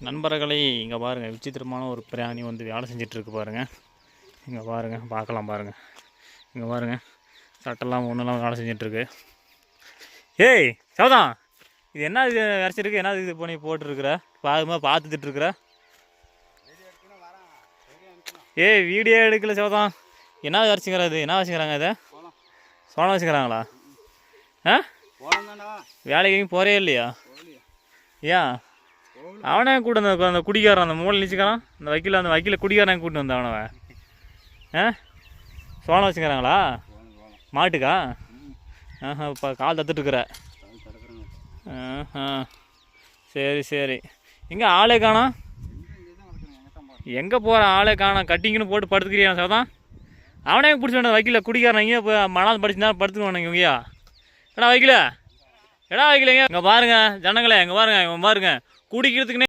நண்பர்களை இங்கே பாருங்கள், விசித்திரமான ஒரு பிராணி வந்து வேலை செஞ்சிட்ருக்கு பாருங்கள். இங்கே பாருங்கள், பார்க்கலாம் பாருங்கள். இங்கே பாருங்கள், சட்டெல்லாம் ஒன்றுலாம் வேலை செஞ்சிட்ருக்கு. ஏய் சவதான், இது என்ன இது வரைச்சிருக்கு? என்ன இது பண்ணி போட்டுருக்குற? பார்த்துட்டுருக்குற? ஏய் வீடியோ எடுக்கல சவதான். என்ன வரைச்சிக்கிற? இது என்ன வச்சுக்கிறாங்க? இதை சோளம் வச்சுக்கிறாங்களா? ஆ வேலைக்கு போகிறே இல்லையா? ஏன் அவனே கூட அந்த குடிக்காரன் அந்த மூளை நிச்சுக்கிறான், அந்த வக்கீல குடிக்காரன் கூட்டு வந்தான் அவனவன். ஆ சோளம் வச்சுக்கிறாங்களா மாட்டுக்கா? ஆஹா, இப்போ கால் தத்துட்டுருக்குற. ஆஹா, சரி சரி. எங்கே ஆளே காணோம்? எங்கே போகிற ஆளே காணோம்? கட்டிங்கன்னு போட்டு படுத்துக்கிறியா சவதான்? அவனே பிடிச்சி வேண்டாம் வக்கீல குடிக்காரன். இங்கே இப்போ மணால் படிச்சுனா படுத்துக்குவானுங்க இங்கேயா? ஏடா வைக்கல, எடா வைக்கலைங்க. இங்கே பாருங்க ஜனங்களே, இங்கே பாருங்க, இவன் பாருங்க குடிக்கிறதுக்குன்னே